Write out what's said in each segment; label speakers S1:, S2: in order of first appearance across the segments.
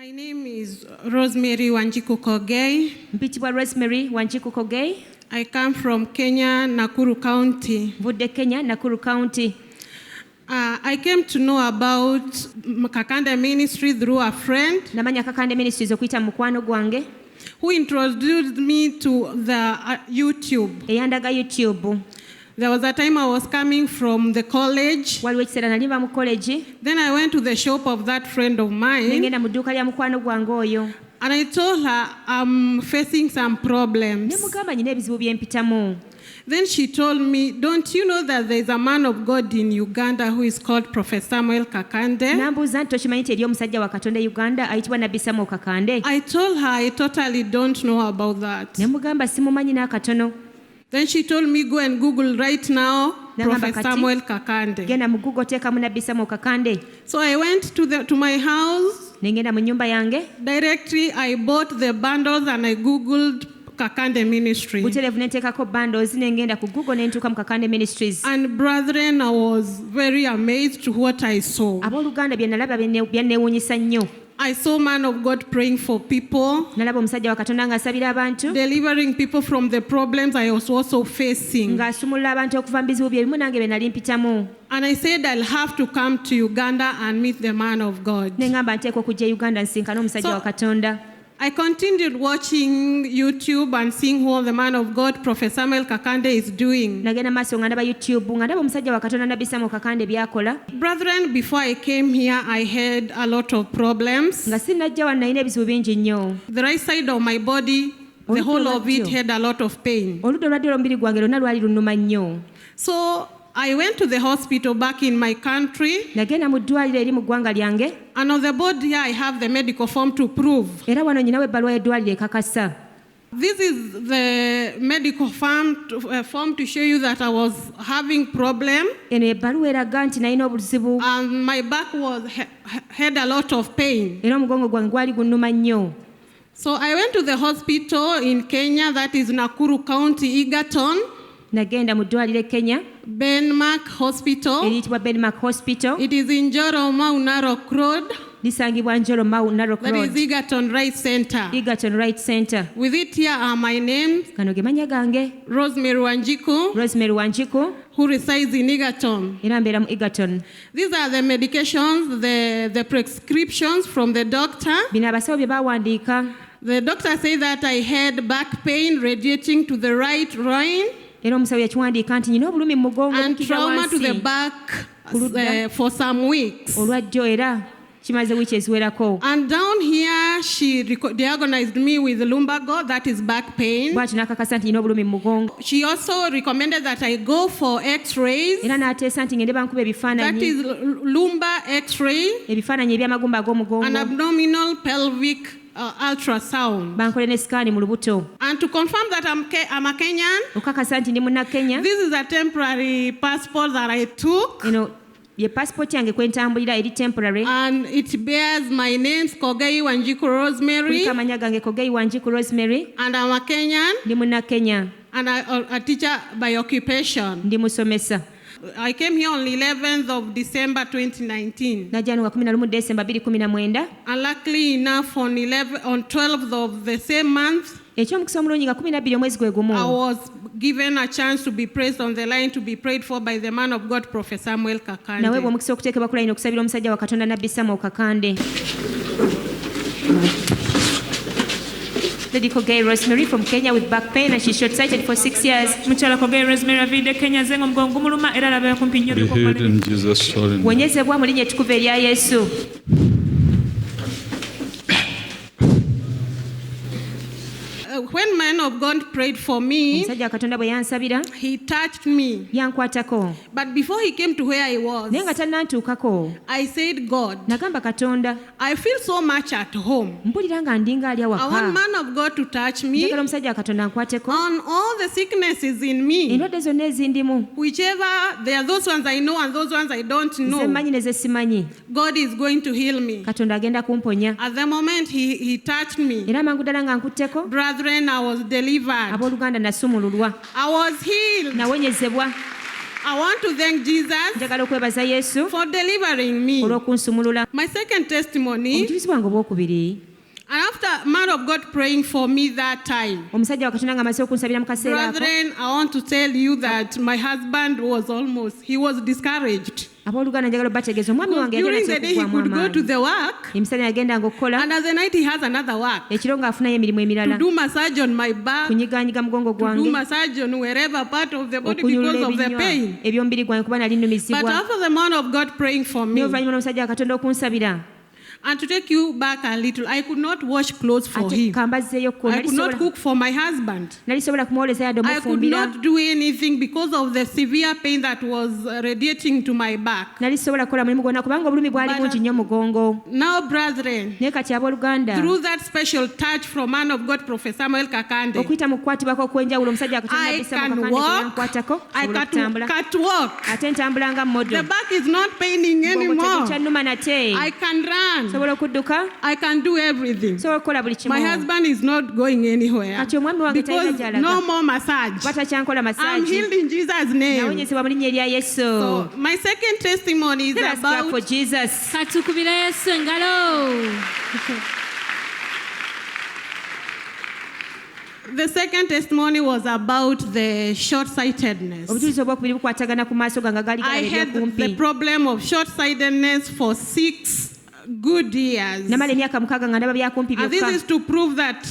S1: My name is Rosemary Wanjiku Kogei.
S2: Mpitibwa Rosemary Wanjiku Kogei.
S1: I come from Kenya, Nakuru County.
S2: Vudde Kenya, Nakuru County.
S1: I came to know about Kakande Ministry through a friend.
S2: Namanya Kakande Ministries okuyita mukwano gwange.
S1: Who introduced me to the YouTube.
S2: Eyandaga YouTube.
S1: There was a time I was coming from the college.
S2: Waliwo ekiseera nali nva mu college.
S1: Then I went to the shop of that friend of mine.
S2: Nengenda mu dduuka lya mukwano gwange oyo.
S1: And I told her I'm facing some problems.
S2: Nemugamba nyina ebizibu bye mpitamu.
S1: Then she told me, don't you know that there is a man of God in Uganda who is called Prophet Samuel Kakande?
S2: Nambuuza nti tokimanyi nti eri omusajja wa Katonda Uganda ayitibwa Nabbi Samuel Kakande?
S1: I told her I totally don't know about that.
S2: Nemugamba simumanyi n'akatono.
S1: Then she told me, go and Google right now, Prophet Samuel Kakande.
S2: Genda mu Google teekamu Nabbi Samuel Kakande.
S1: So I went to my house.
S2: Nengenda mu nnyumba yange.
S1: Directly I bought the bundles and I Googled Kakande Ministry.
S2: Buterevu nenteekako bundles nengenda ku Google nentuuka mu Kakande Ministries.
S1: And brethren, I was very amazed to what I saw.
S2: Abooluganda bye nalaba byanneewuunyisa nnyo.
S1: I saw man of God praying for people.
S2: Nalaba omusajja wa Katonda ng'asabira abantu.
S1: Delivering people from the problems I was also facing.
S2: Ng'asumulula abantu okuva mu bizibu bye bimu nange bye nali mpitamu.
S1: And I said I'll have to come to Uganda and meet the man of God.
S2: Nengamba nteekwa okujja Uganda nsinkane omusajja wa Katonda.
S1: I continued watching YouTube and seeing what the man of God, Prophet Samuel Kakande, is doing.
S2: Nagenda maaso nga ndaba YouTube nga ndaba omusajja wa Katonda Nabbi Samuel Kakande byakola.
S1: Brethren, before I came here, I had a lot of problems.
S2: Nga sinnajja wano nalina ebizibu bingi nnyo.
S1: The right side of my body, the whole of it had a lot of pain.
S2: Oludda olwadde olw'omubiri gwange lwonna lwali lunnuma nnyo.
S1: So I went to the hospital back in my country.
S2: Nagenda mu ddwaliro eri mu ggwanga lyange.
S1: And on the board here, I have the medical form to prove.
S2: Era wano nyinawo ebbaluwa y'eddwaliro ekakasa.
S1: This is the medical form to show you that I was having problem.
S2: Eno ebbaluwa eraga nti nalina obuzibu.
S1: And my back had a lot of pain.
S2: Era omugongo gwange gwali gunnuma nnyo.
S1: So I went to the hospital in Kenya, that is Nakuru County, Egerton.
S2: Nagenda mu ddwaliro e Kenya.
S1: Benmark Hospital.
S2: Eriyitibwa Benmark Hospital.
S1: It is in Njoro Mau Narok Road.
S2: Lisangibwa Njoro Mau Narok Road.
S1: That is Egerton Right Center.
S2: Egerton Right Center.
S1: With it here are my names.
S2: Kano ge mannya gange.
S1: Rosemary Wanjiku.
S2: Rosemary Wanjiku.
S1: Who resides in Egerton.
S2: Era mbeera mu Egerton.
S1: These are the medications, the prescriptions from the doctor.
S2: Bino abasawo bye baawandiika.
S1: The doctor said that I had back pain radiating to the right groin.
S2: Era omusawo yakiwandiika nti nyina obulumi mu mugongo
S1: and trauma to the back for some weeks.
S2: Olwajjo era kimaze wiiki eziwerako.
S1: And down here she diagnosed me with lumbago, that is back pain.
S2: Bw'ati n'akakasa nti nyina obulumi mu mugongo.
S1: She also recommended that I go for x-rays.
S2: Era n'ateesa nti ngende bankuba ebifaananyi.
S1: That is lumbar x-ray.
S2: Ebifaananyi eby'amagumba ag'omugongo.
S1: An abdominal pelvic ultrasound.
S2: Bankole ne sikaani mu lubuto.
S1: And to confirm that I'm a Kenyan.
S2: Okakasa nti ndi munnakenya.
S1: This is a temporary passport that I took.
S2: Ye passport yange kwentambulira eri temporary.
S1: And it bears my names Kogei Wanjiku Rosemary.
S2: Kuliko amanya gange Kogei Wanjiku Rosemary.
S1: And I'm a Kenyan.
S2: Ndi munnakenya.
S1: And I'm a teacher by occupation.
S2: Ndi musomesa.
S1: I came here on the 11th of December 2019.
S2: Najja wano 11 December 2019.
S1: And luckily enough on 12th of the same month,
S2: ekyomukisa omulungi nga 12 omwezi gwe gumu.
S1: I was given a chance to be praised on the line to be prayed for by the man of God, Prophet Samuel Kakande.
S2: Nawe bw'omukisa okuteekebwa ku line okusabira omusajja wa Katonda Nabbi Samuel Kakande. Lady Kogei Rosemary from Kenya with back pain and she's short-sighted for 6 years.
S3: Muchala Kogei Rosemary avide Kenya zengo mgongo muluma era labaya kumpi nnyo
S4: Be healed in Jesus' name.
S2: Wenyezebwa mu linnya ettukuvu erya Yesu.
S1: When man of God prayed for me,
S2: omusajja wa Katonda bwe yansabira,
S1: he touched me.
S2: Yankwatako.
S1: But before he came to where I was,
S2: naye nga tannantuukako,
S1: I said, God,
S2: nagamba Katonda,
S1: I feel so much at home.
S2: mpulira nga ndinga ali
S1: I want
S2: awaka.
S1: man of God to touch me
S2: Njagala omusajja wa Katonda ankwateko.
S1: on all the sicknesses in me.
S2: Endwadde zonna ezindimu.
S1: Whichever, there are those ones I know and those ones I don't
S2: Ze
S1: know.
S2: mmanyi ne ze simanyi.
S1: God is going to heal me.
S2: Katonda agenda kumponya.
S1: At the moment he touched me.
S2: Era amangu ddala nga nkutteko.
S1: Brethren, I was delivered.
S2: Abooluganda nasumululwa.
S1: I was healed.
S2: Nawenyezebwa.
S1: I want to thank Jesus
S2: njagala okwebaza Yesu
S1: for delivering me.
S2: olw'okunsumulula.
S1: My second testimony,
S2: Obujulizi bwange obwokubiri,
S1: and after man of God praying for me that time,
S2: omusajja wa Katonda ng'amaze okunsabira mu kaseera ako.
S1: brethren, I want to tell you that my husband he was discouraged.
S2: Abooluganda njagala obategeeza omwami wange
S1: During the day he
S2: yagenda
S1: could go to
S2: amaanyi.
S1: the work,
S2: Emisana yagenda okukola,
S1: and at the night he has another work.
S2: ekiro ng'afunayo emirimu
S1: To
S2: emirala,
S1: do massage on my back,
S2: kunyigaanyiga mugongo
S1: to do
S2: gwange,
S1: massage on wherever part of the body
S2: okunyulula
S1: because of the
S2: ebinywa
S1: pain.
S2: eby'omubiri gwange kuba nali
S1: But
S2: nnumizibwa.
S1: after the man of God praying for me,
S2: Naye oluvannyuma n'omusajja wa Katonda okunsabira,
S1: and to take you back a little, I could not wash clothes for
S2: ate
S1: him.
S2: kambazzeeyo ko,
S1: I could not cook for my husband.
S2: nali sobola kumuwoleza yadde
S1: I could
S2: omufumbira,
S1: not do anything because of the severe pain that was radiating to my back.
S2: nali sobola kukola mulimu gwonna kubanga obulumi bwali
S1: But,
S2: bungi nnyo mugongo.
S1: Now, brethren,
S2: Naye kati abooluganda,
S1: through that special touch from man of God, Prophet Samuel Kakande,
S2: okuyita mu kukwatibwako okw'enjawulo omusajja wa Katonda
S1: I
S2: Bisa mu
S1: can
S2: Kakande
S1: walk,
S2: kweyankwatako,
S1: I
S2: nsobola
S1: can
S2: okutambula,
S1: catwalk.
S2: ate ntambula nga modo.
S1: The back is not paining
S2: Mugongo
S1: anymore.
S2: tegukyannuma nate,
S1: I can run.
S2: nsobola okudduka,
S1: I can do everything.
S2: nsobola okukola buli
S1: My
S2: kimu.
S1: husband is not going anywhere
S2: Kati omwami wange talina
S1: because
S2: gy'alaga,
S1: no more massage.
S2: batakyankola
S1: I'm
S2: masaagi,
S1: healed in Jesus' name.
S2: nawonyezebwa mu linnya erya Yesu.
S1: So my second testimony is
S2: Let us clap for
S1: about
S2: Jesus.
S3: katukubira Yesu engalo.
S1: the second testimony was about the short-sightedness.
S2: Obujulizi obwokubiri bukwatagana ku maaso gange gali
S1: I
S2: galabye
S1: had the
S2: kumpi.
S1: problem of short-sightedness for 6 good years.
S2: Namala emyaka 6 nga ndaba byakumpi
S1: And this
S2: byokka.
S1: is to prove that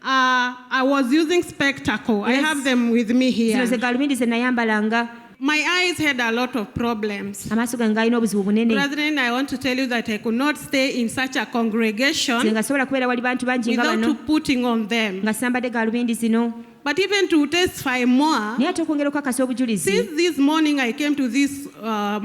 S1: I was using spectacle. I
S2: Yes.
S1: have them with me
S2: Zino ze
S1: here.
S2: galubindi ze nayambalanga.
S1: My eyes had a lot of problems.
S2: Amaaso gange galina obuzibu bunene.
S1: Brethren, I want to tell you that I could not stay in such a
S2: Nze
S1: congregation
S2: nga sobola kubeera wali bantu bangi nga bano
S1: without putting on them.
S2: nga sambadde galubindi zino.
S1: But even to testify more,
S2: Naye ate okwongera okukakasa obujulizi.
S1: since this morning I came to this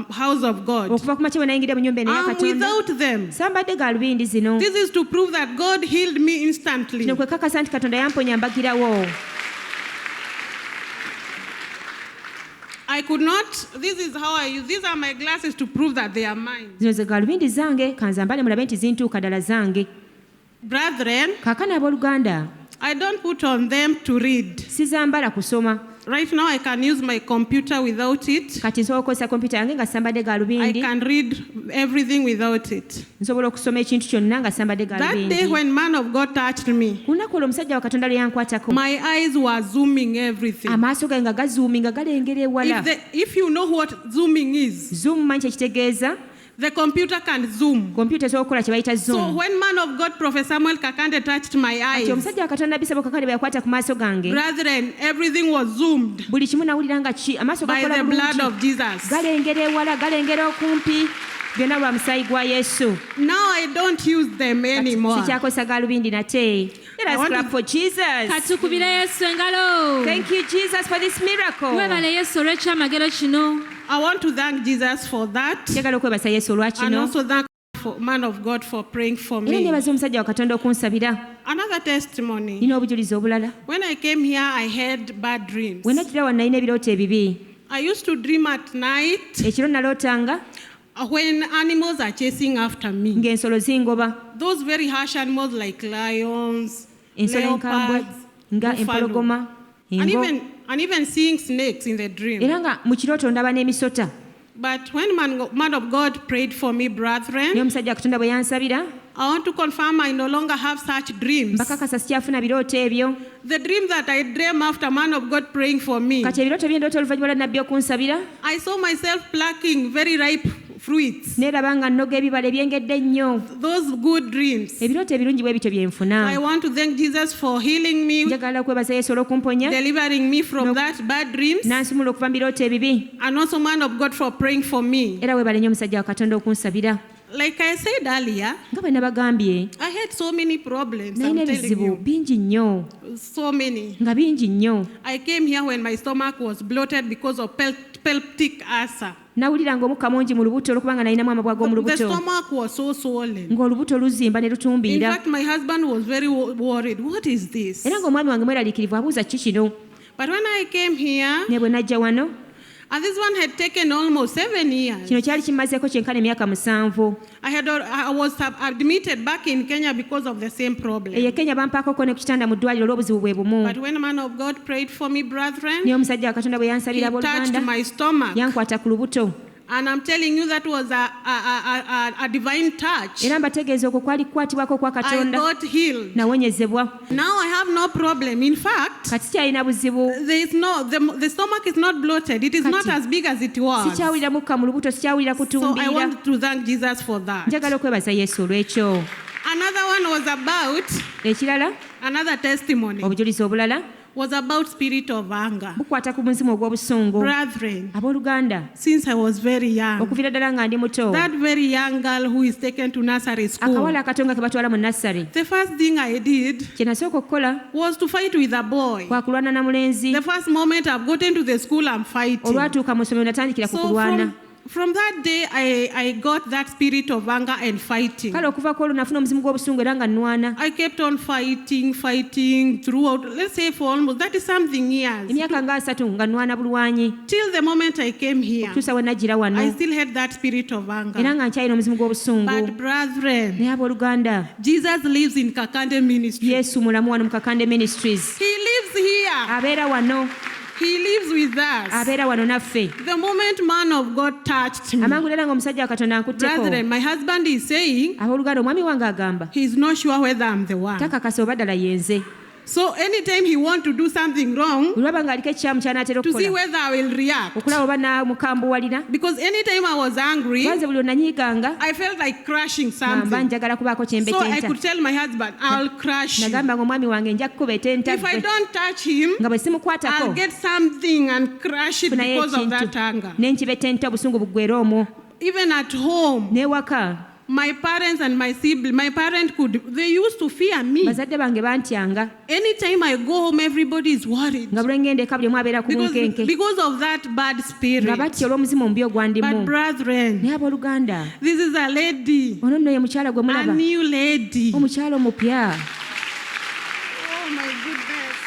S1: house of God,
S2: Okuva ku makya bwe nayingira mu nnyumba eno ya
S1: I'm
S2: Katonda.
S1: without them.
S2: Sambadde galubindi zino.
S1: This is to prove that God healed me instantly.
S2: Kino kwe kakasa nti Katonda yamponya mbagirawo.
S1: I could not, this is how I use, these are my glasses to prove that they are mine.
S2: Zino ze galubindi zange kanzambale mulabe nti zintuuka ddala zange.
S1: Brethren,
S2: Kaakano abooluganda,
S1: I don't put on them to read.
S2: sizambala kusoma.
S1: Right now I can use my computer without it.
S2: Kati nsobola okukozesa kompyuta yange nga sambadde
S1: I
S2: galubindi.
S1: can read everything without it.
S2: Nsobola okusoma ekintu kyonna nga sambadde
S1: That day
S2: galubindi.
S1: when man of God touched me,
S2: Ku lunaku olwo omusajja wa Katonda lwe yankwatako,
S1: my eyes were zooming everything.
S2: amaaso gange nga gazuuminga galengera ewala.
S1: If you know what zooming is,
S2: Zoom manyi kyekitegeeza?
S1: the computer can zoom.
S2: Kompyuta esobola okukola kye bayita
S1: So
S2: zoom.
S1: when man of God, Prophet Samuel Kakande touched my
S2: Kati
S1: eyes,
S2: omusajja wa Katonda Bisa Kakande bwe yakwata ku maaso gange,
S1: brethren, everything was zoomed
S2: buli kimu nawulira nga amaaso
S1: by
S2: gakola
S1: the blood
S2: bulungi.
S1: of Jesus.
S2: Galengera ewala, galengera okumpi. Byonna lwa musaayi gwa Yesu.
S1: Now I don't use them anymore.
S2: Sikyakozesa galubindi nate. Let
S1: I
S2: us
S1: want
S2: clap
S1: to-
S2: for Jesus.
S3: katukubira Yesu engalo.
S2: Thank you, Jesus, for this miracle.
S3: Webale Yesu olw'ekyamagero kino.
S1: I want to thank Jesus for that,
S2: Njagala okwebasa Yesu olwa
S1: and
S2: kino.
S1: also thank man of God for praying for
S2: Era
S1: me.
S2: nneebaza omusajja wa Katonda okunsabira.
S1: Another testimony.
S2: Nina obujulizi obulala.
S1: When I came here, I had bad dreams.
S2: Bwe naddira wano nalina ebirooto ebibi.
S1: I used to dream at night
S2: Ekiro nalootanga
S1: when animals are chasing after me.
S2: ng'ensolo zingoba.
S1: Those very harsh animals like lions,
S2: Ensolo enkambwe
S1: leopards,
S2: nga
S1: buffalo,
S2: empologoma,
S1: and
S2: engo.
S1: even seeing snakes in the dream.
S2: Era nga mu kirooto ndaba n'emisota.
S1: But when man of God prayed for me,
S2: Naye
S1: brethren,
S2: omusajja wa Katonda bwe yansabira,
S1: I want to confirm I no longer have such dreams.
S2: mbakakasa sikyafuna birooto ebyo.
S1: The dream that I dreamed after man of God praying for me,
S2: Kati ebirooto bye ndooto oluvannyuma lwa nnabbi okunsabira,
S1: I saw myself plucking very ripe fruits.
S2: neeraba nga nnoga ebibala ebyengedde ennyo.
S1: Those good dreams.
S2: Ebirooto ebirungi bwe bityo bye nfuna.
S1: I want to thank Jesus for healing me,
S2: Njagala okwebaza Yesu olw'okumponya,
S1: delivering me from that bad dreams,
S2: n'ansumula okuva mu birooto ebibi.
S1: and also man of God for praying for me.
S2: Era weebale nnyo omusajja wa Katonda okunsabira.
S1: Like I said earlier,
S2: Nga bwe nabagambye,
S1: I had so many problems. I'm
S2: nalina
S1: telling
S2: ebizibu
S1: you,
S2: bingi nnyo,
S1: so many.
S2: nga bingi nnyo.
S1: I came here when my stomach was bloated because of peptic ulcer.
S2: Nawulira ng'omukka mungi mu lubuto olwokubanga nalinamu amabwa g'omu
S1: The
S2: lubuto,
S1: stomach was so swollen.
S2: ng'olubuto luzimba ne
S1: In
S2: lutumbiira.
S1: fact, my husband was very worried. What is this?
S2: Era ng'omwami wange mweraliikirivu abuuza ki kino.
S1: But when I came here,
S2: Ne bwe najja wano,
S1: And this one had taken almost 7 years.
S2: kino kyali kimazeeko kyenkana emyaka 7.
S1: I was admitted back in Kenya because of the same problem.
S2: eyo Kenya bampaakoko ne ku kitanda mu ddwaliro olw'obuzibu bwe bumu.
S1: But when a man of God prayed for me, brethren,
S2: naye omusajja wa Katonda bwe
S1: he
S2: yansabira
S1: touched
S2: abooluganda
S1: my stomach.
S2: yankwata ku lubuto.
S1: And I'm telling you, that was a divine touch.
S2: era mbategeeza okwo kwali kukwatibwako kwa
S1: I
S2: Katonda.
S1: got healed.
S2: nawonyezebwa.
S1: Now I have no problem. In fact,
S2: kati sikyalina buzibu.
S1: there is the stomach is not bloated. It is not as big as it was.
S2: sikyawulira mukka mu lubuto, sikyawulira
S1: So I
S2: kutumbiira.
S1: want to thank Jesus for that.
S2: njagala okwebaza Yesu olw'ekyo.
S1: Another one was about,
S2: ekirala
S1: another testimony
S2: obujulizi obulala
S1: was about spirit of anger.
S2: bukwata ku muzimu ogw'obusungu.
S1: Brethren,
S2: abooluganda,
S1: since I was very young,
S2: okuviira ddala nga ndi muto,
S1: that very young girl who is taken to nursery school,
S2: akawala akatonga ke batwala mu nassale,
S1: the first thing I did
S2: kye nasooka okukola
S1: was to fight with a boy.
S2: kwakulwana na mulenzi.
S1: The first moment I've gotten to the school, I'm fighting.
S2: olwatuuka mu ssomero natandikira ku
S1: So
S2: kulwana.
S1: from that day, I got that spirit of anger and fighting.
S2: kale okuva ku olwo nafuna omuzimu gw'obusungu era nga nnwana.
S1: I kept on fighting throughout, let's say for almost 30-something years.
S2: emyaka nga 3 nga nnwana bulwanyi.
S1: Till the moment I came here,
S2: okutuusa we najjira wano.
S1: I still had that spirit of
S2: era
S1: anger.
S2: nga nkyalina omuzimu gw'obusungu.
S1: But brethren,
S2: naye abooluganda,
S1: Jesus lives in Kakande Ministry.
S2: Yesu mulamu wano mu Kakande Ministries.
S1: He lives here.
S2: abeera wano.
S1: He lives with us.
S2: abeera wano naffe.
S1: The moment man of God touched me,
S2: amangu era nga omusajja wa Katonda ankutteko.
S1: brethren, my husband is saying
S2: abooluganda, omwami wange agamba
S1: he's not sure whether I'm the one.
S2: takakasa oba ddala yenze.
S1: So anytime he wants to do something wrong,
S2: bwe lwaba ng'aliko ekikyamu ky'anaatera
S1: to see
S2: okukola
S1: whether I will react.
S2: okulaba oba namukambuwalira.
S1: Because anytime I was angry,
S2: lwanze buli onanyiiganga
S1: I felt like crushing
S2: mba
S1: something.
S2: njagala kubaako
S1: So I
S2: kyembetenta.
S1: could tell my husband, I'll crush you.
S2: nagamba nga omwami wange nja kukuba etenta
S1: If I
S2: ggwe.
S1: don't touch him,
S2: nga bwe simukwatako
S1: I'll get something and crush it
S2: funayo
S1: because of that
S2: ekintu
S1: anger.
S2: n'enkibetenta obusungu buggweera omwo.
S1: Even at home,
S2: n'ewaka
S1: my parents and my parent they used to fear me.
S2: bazadde bange bantyanga
S1: Anytime I go home, everybody is worried.
S2: nga bule ngenda eka buli omu abeera ku bunkenke
S1: Because of that bad
S2: nga
S1: spirit.
S2: batya olw'omuzimu omubi ogwandimu.
S1: But brethren,
S2: naye abooluganda,
S1: this is a lady,
S2: ono nno ye mukyala gwe
S1: a
S2: mulaba,
S1: new lady.
S2: omukyala omupya.
S1: Oh my goodness.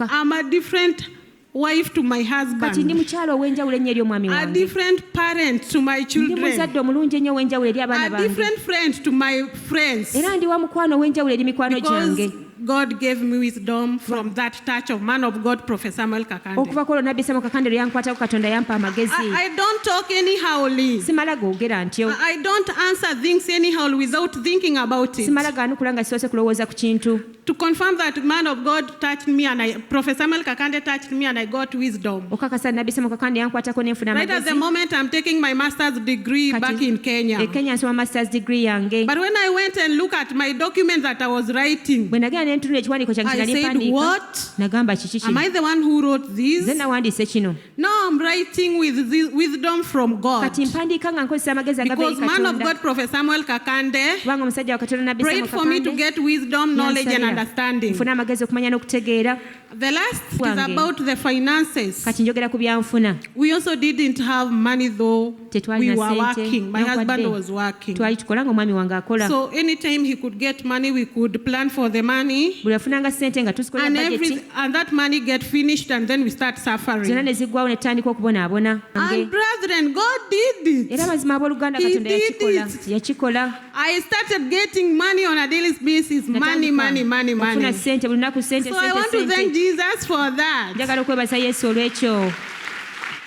S1: I'm a different wife to my
S2: kati ndi
S1: husband,
S2: mukyala ow'enjawulo ennyo eri omwami
S1: a
S2: wange,
S1: different parent to my
S2: ndi
S1: children,
S2: muzadde omulungi ennyo ow'enjawulo eri abaana
S1: a
S2: bange,
S1: different friend to my friends.
S2: era ndi wa mukwano ow'enjawulo eri mikwano
S1: Because
S2: gyange.
S1: God gave me wisdom from that touch of man of God, Prophet Samuel Kakande.
S2: okuva ku olwo nabbi Samuel Kakande lwe yankwatako Katonda yampa amagezi.
S1: I don't talk anyhowly.
S2: simala googera ntyo,
S1: I don't answer things anyhow without thinking about it.
S2: simala gaanukula nga sisoose kulowooza ku kintu.
S1: To confirm that man of God touched me and Prophet Samuel Kakande touched me and I got wisdom.
S2: okakasa nabbi Samuel Kakande yankwatako n'enfuna
S1: Right at the
S2: amagezi.
S1: moment I'm taking my master's degree
S2: Kati-
S1: back in Kenya.
S2: e Kenya nsoma masters degree yange.
S1: But when I went and looked at my documents that I was writing,
S2: bwe nagenda ne ntunula ekiwandiiko kyange
S1: I
S2: kye nali
S1: said,
S2: mpandiika,
S1: what?
S2: nagamba kiki
S1: Am
S2: kino?
S1: I the one who wrote
S2: nze
S1: this?
S2: nawandiise kino.
S1: No, I'm writing with this wisdom from God.
S2: kati mpandiika nga nkozesa amagezi agava eri
S1: Because man of
S2: Katonda.
S1: God, Prophet Samuel Kakande,
S2: kubanga omusajja wa Katonda nabbi
S1: prayed
S2: Samuel
S1: for me to
S2: Kakande
S1: get wisdom, knowledge and
S2: yansabira
S1: understanding.
S2: nfune amagezi okumanya n'okutegeera.
S1: The last is
S2: Wange.
S1: about the finances.
S2: kati njogera ku byanfuna.
S1: We also didn't have money though.
S2: Tetwalina
S1: We were
S2: sente,
S1: working. My
S2: newaakubadde
S1: husband was working.
S2: twali tukola nga omwami wange akola.
S1: So anytime he could get money, we could plan for the money.
S2: buli afunanga sente nga tuzikolera budget,
S1: And that money get finished and then we start
S2: zonna
S1: suffering.
S2: ne ziggwawo ne tutandika okubonaabona.
S1: And brethren, God did
S2: era
S1: it.
S2: mazima abooluganda
S1: He
S2: Katonda
S1: did
S2: yakikola.
S1: it.
S2: yakikola.
S1: I started getting money on a daily basis. Money, money, money,
S2: okufuna
S1: money.
S2: sente buli lunaku sente
S1: So I want to thank
S2: sente.
S1: Jesus for that.
S2: njagala okwebaza Yesu olw'ekyo.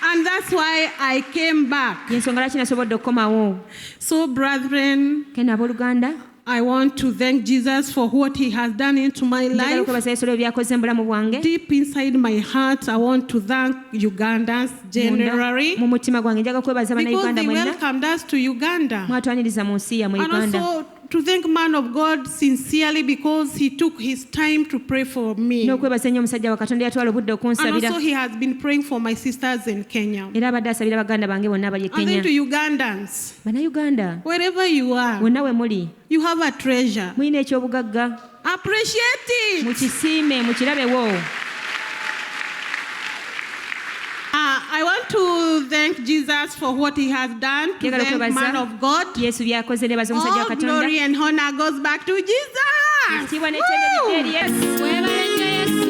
S1: And that's why I came back.
S2: yensonga lwaki nasobodde okukomawo.
S1: So brethren,
S2: kene abooluganda,
S1: I want to thank Jesus for what he has done into my
S2: njagala
S1: life.
S2: okwebaza Yesu olw'ebyo byakoze mu bulamu bwange.
S1: Deep inside my heart, I want to thank Ugandans generally
S2: mu mutima gwange njagala okwebaza
S1: because
S2: bannayuganda
S1: they
S2: mwenna
S1: welcomed us to Uganda.
S2: mwatwaniriza mu nsi yammwe
S1: And
S2: Uganda.
S1: also to thank man of God sincerely because he took his time to pray for me.
S2: n'okwebaza ennyo omusajja wa Katonda yatwala obudde
S1: And
S2: okunsabira.
S1: also he has been praying for my sisters in Kenya.
S2: era abadde asabira baganda bange bonna abali e
S1: And then
S2: Kenya.
S1: to Ugandans,
S2: bannayuganda
S1: wherever you are,
S2: wonna we muli
S1: you have a treasure.
S2: mulina ekyobugagga.
S1: Appreciate it.
S2: mukisiime mukirabewo.
S1: I want to thank Jesus for what he has done, to
S2: njagala
S1: thank man
S2: okwebaza
S1: of God.
S2: Yesu byakoze nebaza omusajja wa
S1: All
S2: Katonda.
S1: glory and honor goes back to Jesus.
S2: ekitiibwa n'ettendo bidde eri Yesu.
S3: Weebale nnyo Yesu.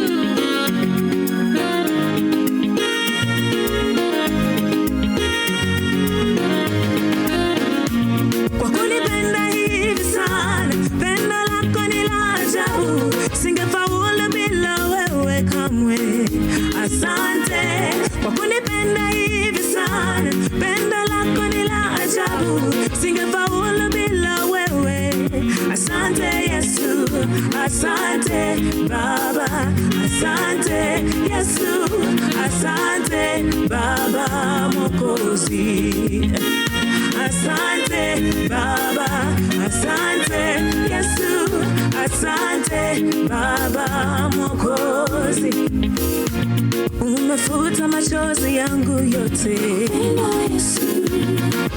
S4: asante Baba, asante Yesu, asante Baba Mwokozi. Asante Baba, asante Yesu, asante Baba Mwokozi. Umefuta machozi yangu yote,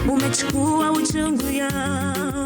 S4: umechukua uchungu yangu.